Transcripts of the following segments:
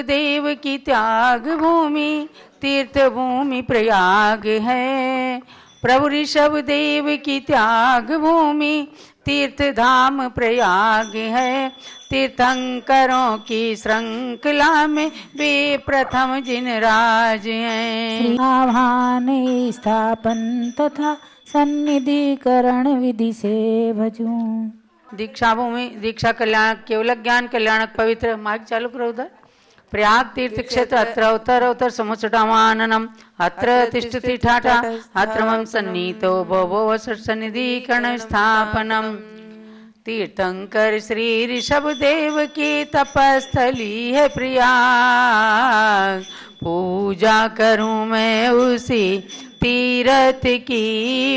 देव की त्याग भूमि तीर्थ भूमि प्रयाग है। प्रभु ऋषभ देव की त्याग भूमि तीर्थ धाम प्रयाग है। तीर्थंकरों की श्रृंखला में वे प्रथम जिन राज हैं। आह्वान स्थापन तथा सन्निधिकरण विधि से भजूं। दीक्षा भूमि दीक्षा कल्याणक केवल ज्ञान कल्याणक पवित्र मार्ग चालू करो उधर। प्रयाग तीर्थ क्षेत्र अत्र उत्तर समुच्चटामाननम अत्र तिष्ठति ठाठा अत्र मम सन्नीतो भवो सन्निधिकरण स्थापनम। तीर्थंकर श्री ऋषभ देव की तपस्थली है प्रयाग। पूजा करूं मैं उसी तीर्थ की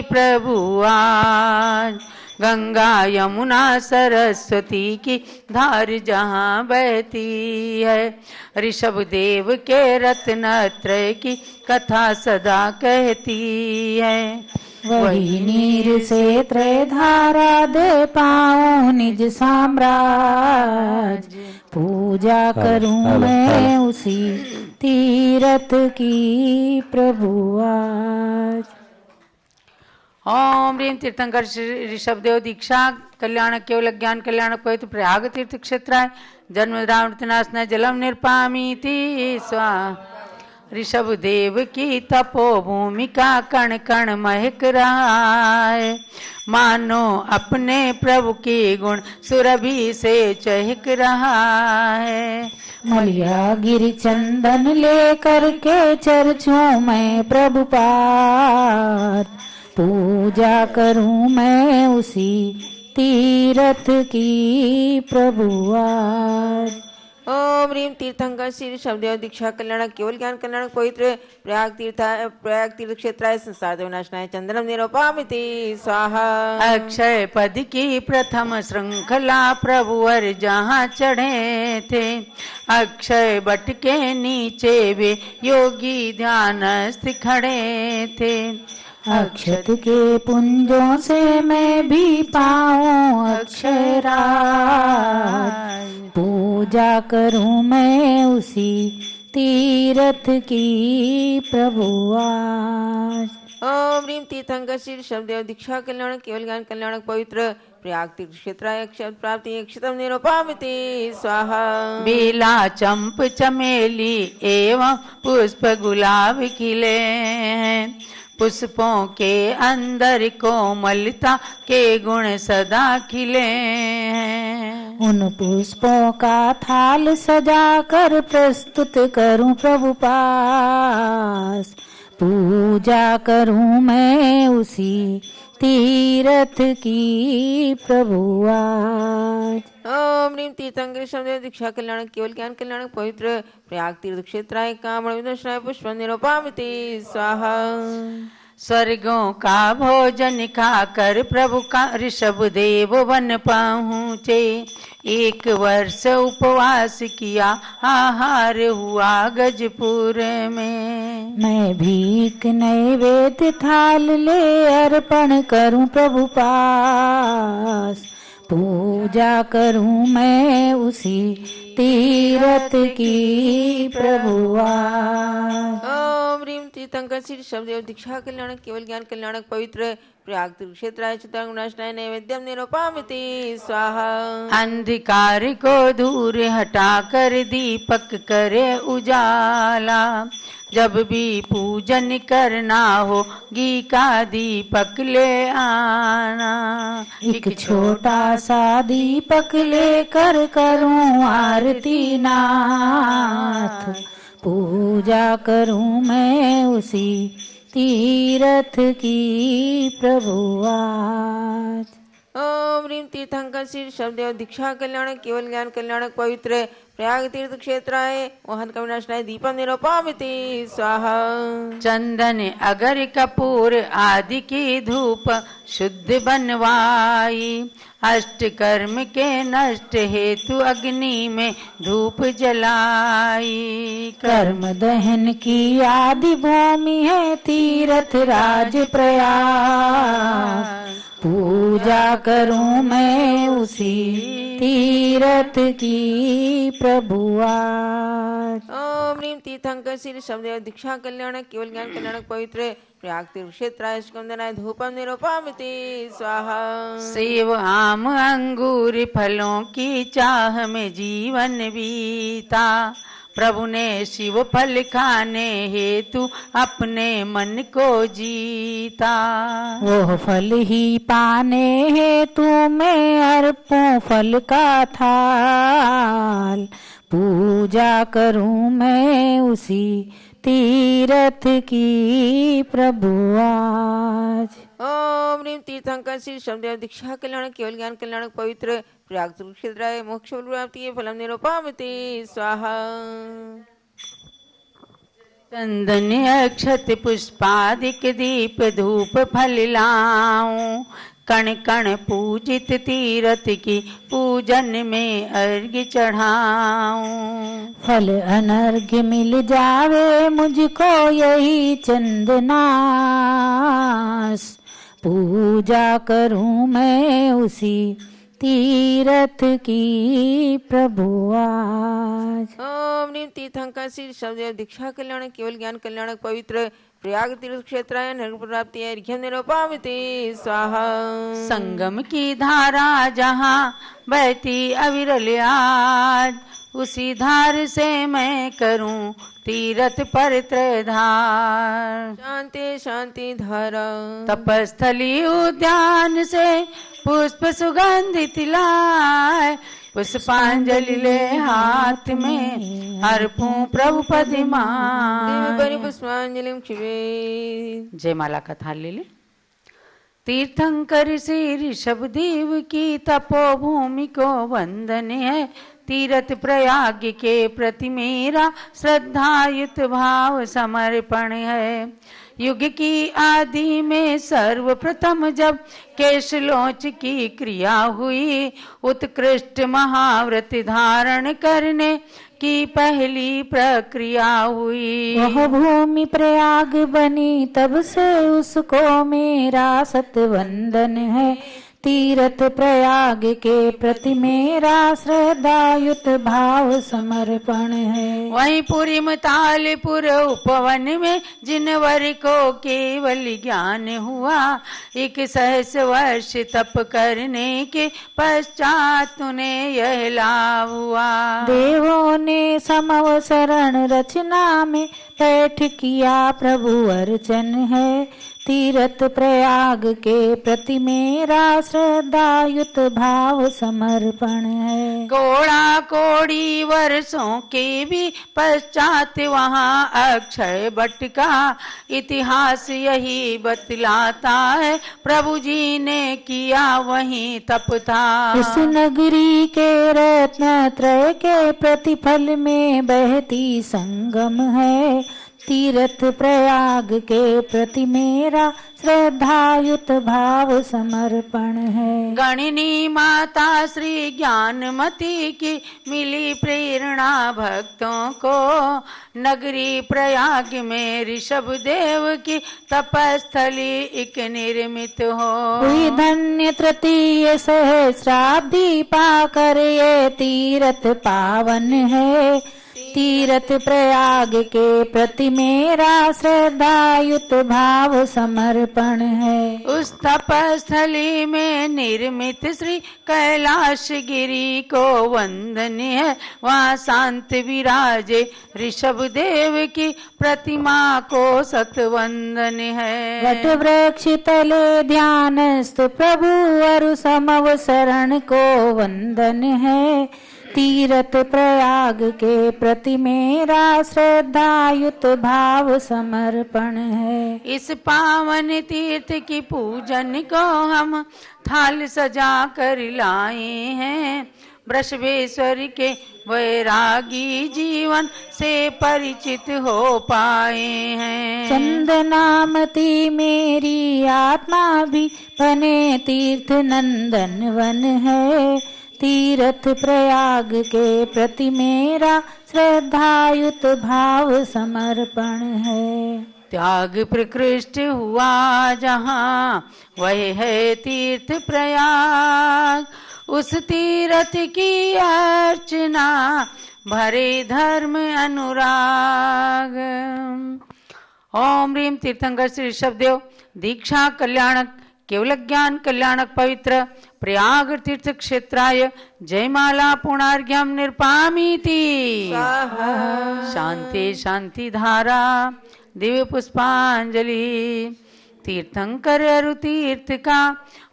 प्रभु आज। गंगा यमुना सरस्वती की धार जहाँ बहती है। ऋषभ देव के रत्नत्रय की कथा सदा कहती है। वही नीर से त्रय धारा दे पाऊं निज साम्राज। पूजा करूं मैं उसी तीर्थ की प्रभु आज। ओम ह्रीं तीर्थंकर ऋषभ देव दीक्षा कल्याणक केवल ज्ञान कल्याणक पवित्र प्रयाग तीर्थ क्षेत्र है। जन्म मृत्युनाशनाय जलम निर्पामीति स्वाहा। ऋषभ देव की तपोभूमि का कण कण महक रहा है। मानो अपने प्रभु के गुण सुरभि से चहक रहा है। मलिया गिर चंदन लेकर के चर्चों में प्रभु पार। पूजा करूं मैं उसी तीर्थ की प्रभु आज। ओम ह्रीं तीर्थंकर श्री ऋषभदेव दीक्षा कल्याणक केवल ज्ञान कल्याणक पवित्र प्रयाग तीर्थ क्षेत्राय संसार देवनाशनाय चंद्रम निरूपामिति स्वाहा। अक्षय पद की प्रथम श्रृंखला प्रभुवर जहाँ चढ़े थे। अक्षय बट के नीचे वे योगी ध्यानस्थ खड़े थे। अक्षत के पुंजों से मैं भी पाऊं अक्षय राज। पूजा करूं मैं उसी तीर्थ की प्रभु आज। ओम ह्रीं तीर्थंकर श्री ऋषभदेव दीक्षा कल्याणक केवल ज्ञान कल्याणक पवित्र प्रयाग तीर्थ क्षेत्राय अक्षर प्राप्ति अक्षतम निरूपामिति स्वाहा। बेला चंप चमेली एवं पुष्प गुलाब खिले हैं। पुष्पों के अंदर कोमलता के गुण सदा खिले हैं। उन पुष्पों का थाल सजा कर प्रस्तुत करूं प्रभु पास। पूजा करूं मैं उसी तीर्थ की प्रभु आज। ओम ह्रीं तीर्थंकर ऋषभदेव दीक्षा कल्याणक केवल ज्ञान कल्याणक पवित्र प्रयाग तीर्थ क्षेत्राय कामण विदर्शनाय पुष्प निरूपामिति स्वाहा। स्वर्गों का भोजन खाकर प्रभु का ऋषभ देव वन पहुँचे। 1 वर्ष उपवास किया आहार हुआ गजपुर में। मैं भीख नैवेद्य थाल ले अर्पण करूं प्रभु पास। पूजा करूं मैं उसी तीर्थ की प्रभु आज। ओम ह्रीं तीर्थंकर श्री ऋषभदेव दीक्षा कल्याणक केवल ज्ञान कल्याणक पवित्र प्रयाग तीर्थ क्षेत्राय चित्रांगनाशनाय नैवेद्यम निरूपामिति स्वाहा। अंधकार को दूर हटाकर दीपक करे उजाला। जब भी पूजन करना हो घी का दीपक ले आना। एक छोटा सा दीपक लेकर करूं आरती नाथ। पूजा करूं मैं उसी तीर्थ की प्रभु आज। ओम ह्रीं तीर्थंकर श्री ऋषभदेव दीक्षा कल्याणक केवल ज्ञान कल्याणक पवित्र प्रयाग तीर्थ क्षेत्राय मोहन कविनाशनाय दीपम निरूपामिति स्वाहा। चंदन अगर कपूर आदि की धूप शुद्ध बनवाई। अष्ट कर्म के नष्ट हेतु अग्नि में धूप जलाई। कर्म दहन की आदि भूमि है तीर्थ राज प्रयाग। पूजा करूं मैं उसी तीरथ की प्रभु आज। ओम ह्रीं तीर्थंकर श्री शब्देव दीक्षा कल्याणक केवल ज्ञान कल्याणक पवित्र प्रयाग तीर्थ क्षेत्राय स्कंदनाय धूपम निरूपयामि स्वाहा। सेव आम अंगूर फलों की चाह में जीवन बीता, प्रभु ने शिव फल खाने हेतु अपने मन को जीता। वो फल ही पाने हेतु मैं अर्पूं फल का थाल, पूजा करूं मैं उसी तीरथ की प्रभु आज। ओम ह्रीं तीर्थंकर श्री शब्देव दीक्षा कल्याणक केवल ज्ञान कल्याणक पवित्र प्रयाग तीर्थ क्षेत्राय मोक्ष प्राप्ति फलम निरूपयामि स्वाहा। चंदन अक्षत पुष्पादिक दीप धूप फल लाऊं, कण कण पूजित तीरथ की पूजन में अर्घ्य चढ़ाऊं। फल अनर्घ्य मिल जावे मुझको यही चंदनास, पूजा करूं मैं उसी तीरथ की प्रभु आज। ओम ह्रीं तीर्थंकर श्री शब्देव दीक्षा कल्याणक केवल ज्ञान कल्याणक पवित्र प्रयाग तीर्थ क्षेत्राय नर्क प्राप्ति अर्घ्यम निरूपयामि स्वाहा। संगम की धारा जहाँ बहती अविरल आज, उसी धार से मैं करूं तीरथ पर त्रयधार। शांति शांति धारा तपस्थली उद्यान से पुष्प सुगंधित लाए, पुष्पांजलि ले हाथ में अर्पूं प्रभु पद माय। पुष्पांजलि क्षिवे। जय माला कथा ले ले। तीर्थंकर श्री ऋषभदेव की तपोभूमि को वंदन है, तीरथ प्रयाग के प्रति मेरा श्रद्धायुत भाव समर्पण है। युग की आदि में सर्वप्रथम जब केशलोच की क्रिया हुई, उत्कृष्ट महाव्रत धारण करने की पहली प्रक्रिया हुई। वह भूमि प्रयाग बनी तब से उसको मेरा सतवंदन है, तीरथ प्रयाग के प्रति मेरा श्रद्धायुत भाव समर्पण है। वहीं पुरी तालपुर उपवन में जिनवर को केवल ज्ञान हुआ, 1 वर्ष तप करने के पश्चात उन्हें यह लाभ हुआ। देवों ने समवसरण रचना में बैठ किया प्रभु अर्चन है, तीरथ प्रयाग के प्रति मेरा श्रद्धायुत भाव समर्पण है। कोड़ा कोड़ी वर्षों के भी पश्चात वहाँ अक्षय वट का इतिहास यही बतलाता है, प्रभु जी ने किया वहीं तप था। इस नगरी के रत्न त्रय के प्रतिफल में बहती संगम है, तीरथ प्रयाग के प्रति मेरा श्रद्धायुत भाव समर्पण है। गणिनी माता श्री ज्ञानमती की मिली प्रेरणा भक्तों को, नगरी प्रयाग में ऋषभ देव की तपस्थली एक निर्मित हो। हुई धन्य तृतीय सहस्राब्दी पाकर ये तीरथ पावन है, तीरथ प्रयाग के प्रति मेरा श्रद्धायुत भाव समर्पण है। उस तपस्थली में निर्मित श्री कैलाश गिरी को वंदन है, वहाँ शांत विराजे ऋषभ देव की प्रतिमा को सतवंदन है। वट वृक्ष तले ध्यानस्थ प्रभु अरु समवसरण को वंदन है, तीरथ प्रयाग के प्रति मेरा श्रद्धायुत भाव समर्पण है। इस पावन तीर्थ की पूजन को हम थाल सजा कर लाए हैं, वृषभेश्वर के वैरागी जीवन से परिचित हो पाए हैं। चंदनामती मेरी आत्मा भी बने तीर्थ नंदन वन है, तीरथ प्रयाग के प्रति मेरा श्रद्धायुत भाव समर्पण है। त्याग प्रकृष्ट हुआ जहाँ वह है तीर्थ प्रयाग, उस तीरथ की अर्चना भरे धर्म अनुराग। ओम ह्रीम तीर्थंकर श्री ऋषभदेव दीक्षा कल्याणक केवल ज्ञान कल्याणक पवित्र प्रयाग तीर्थ क्षेत्राय जयमाला पुणार्घ्यम निर्पामीति। शांति शांति धारा दिव्य पुष्पांजलि। तीर्थंकर अरु तीर्थ का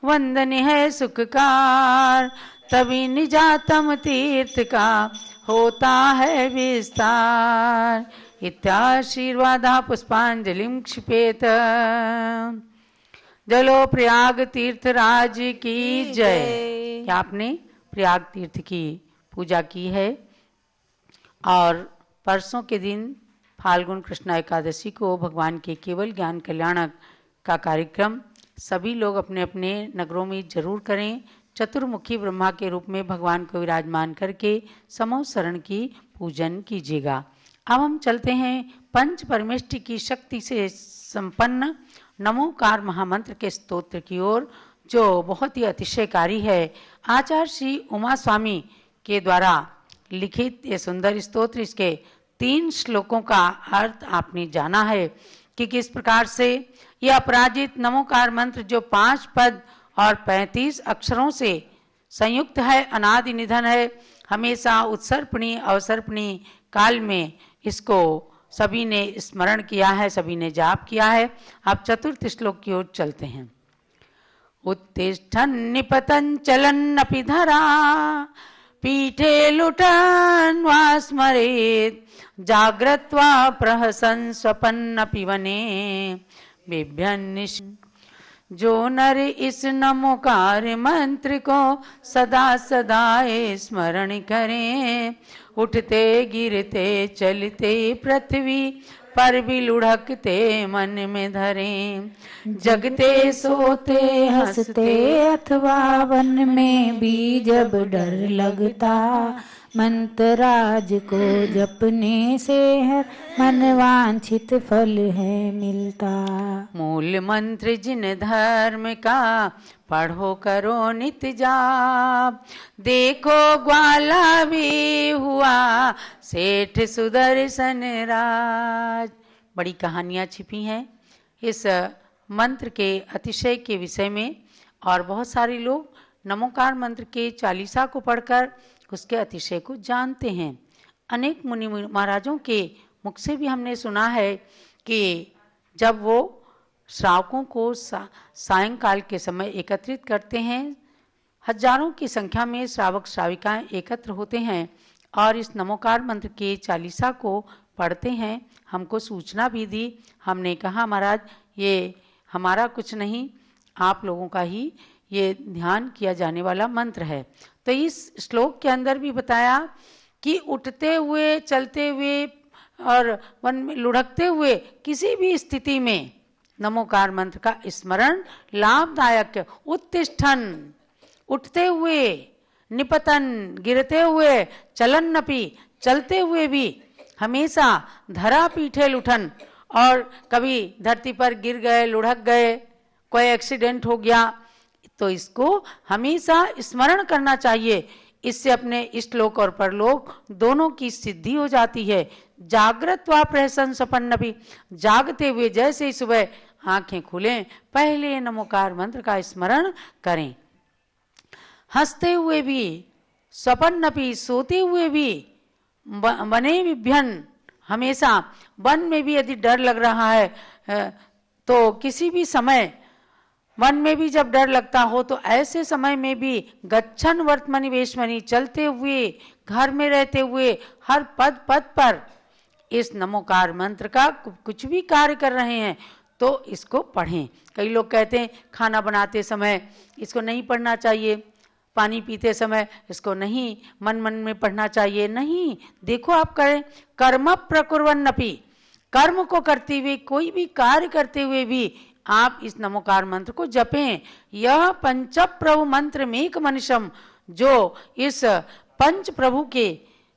वंदन है सुखकार, तभी निजातम तीर्थ का होता है विस्तार। इत्याशीर्वादा पुष्पांजलिं क्षिपेत। जलो प्रयाग तीर्थ राज की जय। क्या आपने प्रयाग तीर्थ की पूजा की है? और परसों के दिन फाल्गुन कृष्ण एकादशी को भगवान के केवल ज्ञान कल्याणक का कार्यक्रम सभी लोग अपने अपने नगरों में जरूर करें। चतुर्मुखी ब्रह्मा के रूप में भगवान को विराजमान करके समूह शरण की पूजन कीजिएगा। अब हम चलते हैं पंच परमेष्टि की शक्ति से संपन्न नमोकार महामंत्र के स्तोत्र की ओर, जो बहुत ही अतिशयकारी है। आचार्य श्री उमा स्वामी के द्वारा लिखित ये सुंदर स्तोत्र, इसके 3 श्लोकों का अर्थ आपने जाना है कि किस प्रकार से यह अपराजित नमोकार मंत्र जो 5 पद और 35 अक्षरों से संयुक्त है, अनादि निधन है, हमेशा उत्सर्पणी अवसर्पणी काल में इसको सभी ने स्मरण किया है, सभी ने जाप किया है। अब चतुर्थ श्लोक की ओर चलते हैं। उत्तिष्ठन् निपतन् चलन् अपि धरा, पीठे लुठन् वा स्मरेत्, जाग्रत्वा प्रहसन् स्वपन्नपि वने, बिभ्यन्निश। जो नर इस नमोकार मंत्र को सदा सदा स्मरण करें, उठते गिरते चलते पृथ्वी पर भी लुढ़कते मन में धरें, जगते सोते हंसते अथवा वन में भी जब डर लगता, मंतराज को जपने से हर मनवांछित फल है मिलता। मूल मंत्र जिन धर्म का पढ़ो करो नित्य जाप, देखो ग्वाला भी हुआ सेठ सुदर्शन राज। बड़ी कहानियां छिपी हैं इस मंत्र के अतिशय के विषय में, और बहुत सारे लोग नमोकार मंत्र के 40 को पढ़कर उसके अतिशय को जानते हैं। अनेक मुनि महाराजों के मुख से भी हमने सुना है कि जब वो श्रावकों को सायंकाल के समय एकत्रित करते हैं, हजारों की संख्या में श्रावक श्राविकाएं एकत्र होते हैं और इस नमोकार मंत्र के 40 को पढ़ते हैं। हमको सूचना भी दी, हमने कहा महाराज ये हमारा कुछ नहीं, आप लोगों का ही ये ध्यान किया जाने वाला मंत्र है। तो इस श्लोक के अंदर भी बताया कि उठते हुए चलते हुए और वन में लुढ़कते हुए किसी भी स्थिति में नमोकार मंत्र का स्मरण लाभदायक। उत्तिष्ठन उठते हुए, निपतन गिरते हुए, चलन्नपि चलते हुए भी, हमेशा धरा पीठे लुठन, और कभी धरती पर गिर गए, लुढ़क गए, कोई एक्सीडेंट हो गया, तो इसको हमेशा स्मरण करना चाहिए। इससे अपने इष्टलोक और परलोक दोनों की सिद्धि हो जाती है। जागृत व प्रहसन सपन्न भी, जागते हुए जैसे ही सुबह आंखें खुलें पहले नमोकार मंत्र का स्मरण करें। हंसते हुए भी, स्वपन्न भी, सोते हुए भी, वने विभ्यन, हमेशा वन में भी यदि डर लग रहा है तो किसी भी समय मन में भी जब डर लगता हो तो ऐसे समय में भी गच्छन वर्तमनि वेशमनि, चलते हुए, घर में रहते हुए, हर पद पद पर इस नमोकार मंत्र का कुछ भी कार्य कर रहे हैं तो इसको पढ़ें। कई लोग कहते हैं खाना बनाते समय इसको नहीं पढ़ना चाहिए, पानी पीते समय इसको नहीं मन मन में पढ़ना चाहिए। नहीं, देखो आप करें, कर्म प्रकुर्वन्नपि, कर्म को करते हुए, कोई भी कार्य करते हुए भी आप इस नमोकार मंत्र को जपें। यह पंच प्रभु मंत्र मेक मनिषम, जो इस पंच प्रभु के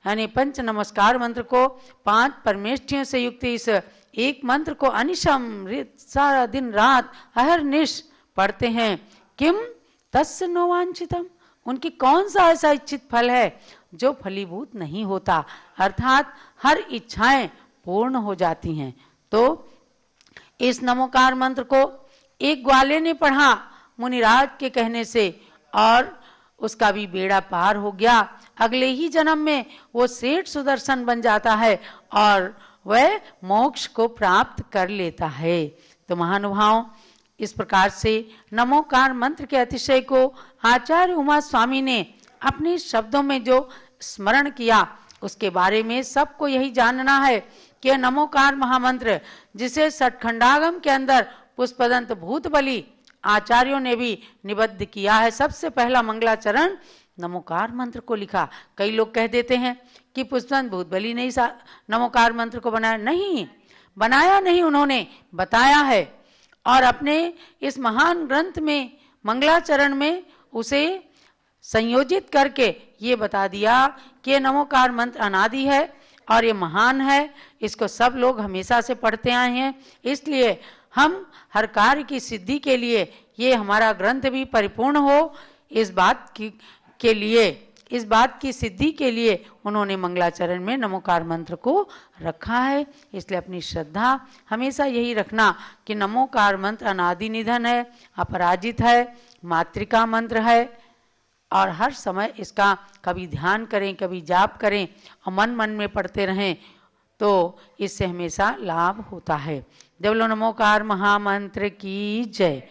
यानी पंच नमस्कार मंत्र को 5 परमेष्ठियों से युक्त इस एक मंत्र को अनिशम सारा दिन रात अहरनिश पढ़ते हैं। किम तस्य नो वांछितम, उनकी कौन सा ऐसा इच्छित फल है जो फलीभूत नहीं होता, अर्थात हर इच्छाएं पूर्ण हो जाती हैं। तो इस नमोकार मंत्र को एक ग्वाले ने पढ़ा मुनिराज के कहने से और उसका भी बेड़ा पार हो गया। अगले ही जन्म में वो सेठ सुदर्शन बन जाता है और वह मोक्ष को प्राप्त कर लेता है। तो महानुभाव, इस प्रकार से नमोकार मंत्र के अतिशय को आचार्य उमा स्वामी ने अपने शब्दों में जो स्मरण किया उसके बारे में सबको यही जानना है कि नमोकार महामंत्र जिसे सठखंडागम के अंदर पुष्पदंत भूत बलि आचार्यों ने भी निबद्ध किया है। सबसे पहला मंगलाचरण नमोकार मंत्र को लिखा। कई लोग कह देते हैं कि पुष्पदंत भूत बलि ने नमोकार मंत्र को बनाया। नहीं, बनाया नहीं, उन्होंने बताया है और अपने इस महान ग्रंथ में मंगलाचरण में उसे संयोजित करके ये बता दिया कि ये नमोकार मंत्र अनादि है और ये महान है, इसको सब लोग हमेशा से पढ़ते आए हैं। इसलिए हम हर कार्य की सिद्धि के लिए ये हमारा ग्रंथ भी परिपूर्ण हो, इस बात की सिद्धि के लिए उन्होंने मंगलाचरण में नमोकार मंत्र को रखा है। इसलिए अपनी श्रद्धा हमेशा यही रखना कि नमोकार मंत्र अनादि निधन है, अपराजित है, मातृका मंत्र है और हर समय इसका कभी ध्यान करें, कभी जाप करें और मन मन में पढ़ते रहें तो इससे हमेशा लाभ होता है। जब लो नमोकार महामंत्र की जय।